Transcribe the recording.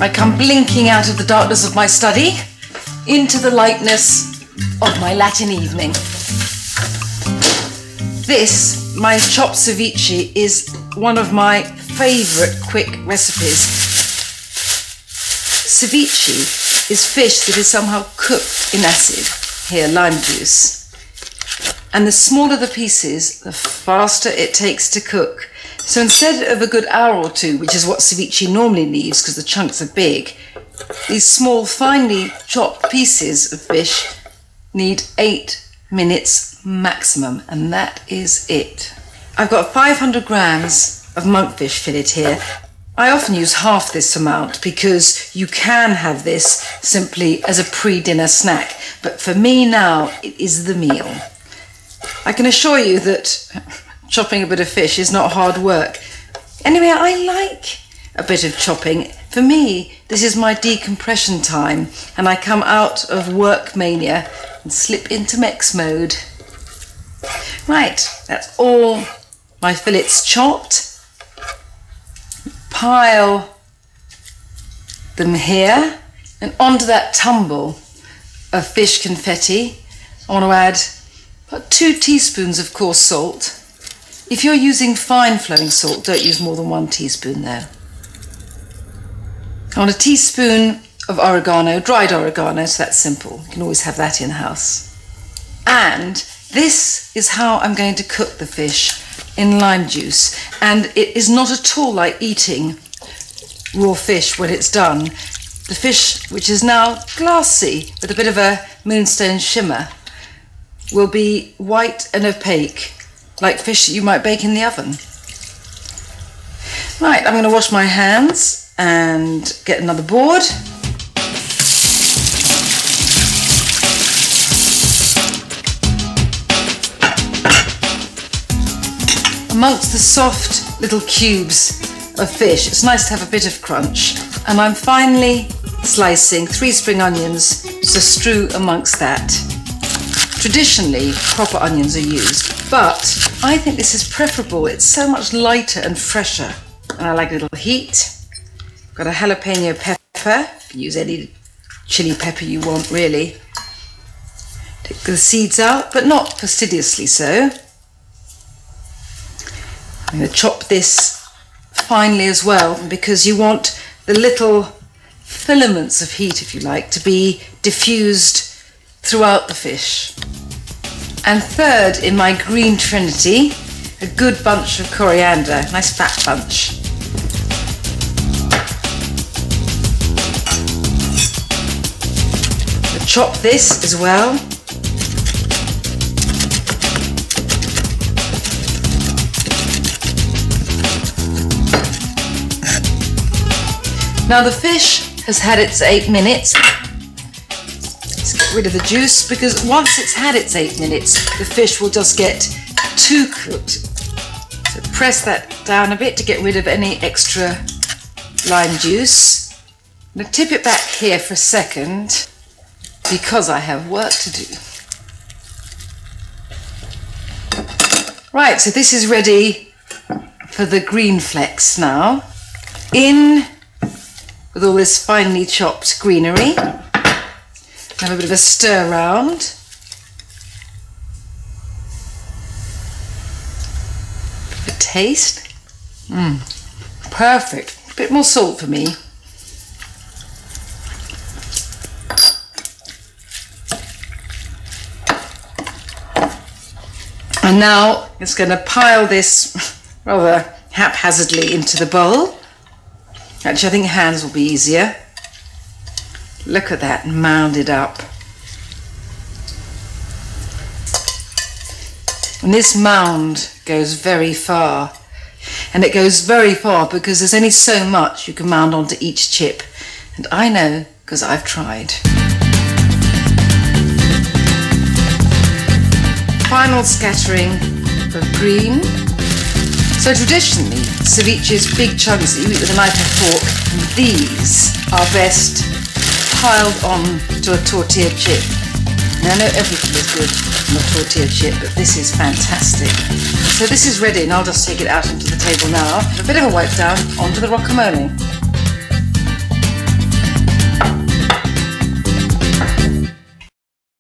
I come blinking out of the darkness of my study into the lightness of my Latin evening. This, my chopped ceviche, is one of my favourite quick recipes. Ceviche is fish that is somehow cooked in acid, here lime juice. And the smaller the pieces, the faster it takes to cook. So instead of a good hour or two, which is what ceviche normally leaves because the chunks are big, these small, finely chopped pieces of fish need 8 minutes maximum, and that is it. I've got 500 grams of monkfish fillet here. I often use half this amount because you can have this simply as a pre-dinner snack, but for me now, it is the meal. I can assure you that chopping a bit of fish is not hard work. Anyway, I like a bit of chopping. For me, this is my decompression time, and I come out of work mania and slip into Mex mode. Right, that's all my fillets chopped. Pile them here, and onto that tumble of fish confetti, I want to add about 2 teaspoons of coarse salt. If you're using fine flowing salt, don't use more than 1 teaspoon there. I want a teaspoon of oregano, dried oregano, so that's simple. You can always have that in the house. And this is how I'm going to cook the fish in lime juice. And it is not at all like eating raw fish when it's done. The fish, which is now glassy with a bit of a moonstone shimmer, will be white and opaque, like fish that you might bake in the oven. Right, I'm going to wash my hands and get another board. Amongst the soft little cubes of fish, it's nice to have a bit of crunch, and I'm finely slicing 3 spring onions to strew amongst that. Traditionally, proper onions are used, but I think this is preferable. It's so much lighter and fresher, and I like a little heat. Got a jalapeno pepper. Use any chili pepper you want, really. Take the seeds out, but not fastidiously so. I'm going to chop this finely as well, because you want the little filaments of heat, if you like, to be diffused throughout the fish. And third, in my green trinity, a good bunch of coriander, nice fat bunch. I'll chop this as well. Now the fish has had its 8 minutes. Let's get rid of the juice, because once it's had its 8 minutes, the fish will just get too cooked. So press that down a bit to get rid of any extra lime juice. I'm going to tip it back here for a second because I have work to do. Right, so this is ready for the green flecks now. In with all this finely chopped greenery. Have a bit of a stir round. A taste. Perfect. A bit more salt for me. And now it's going to pile this rather haphazardly into the bowl. Actually, I think hands will be easier. Look at that, mounded up. And this mound goes very far. And it goes very far because there's only so much you can mound onto each chip. And I know because I've tried. Final scattering of green. So traditionally, ceviche is big chunks that you eat with a knife and fork, and these are best piled on to a tortilla chip. Now I know everything is good on a tortilla chip, but this is fantastic. So this is ready and I'll just take it out onto the table now. A bit of a wipe down onto the guacamole.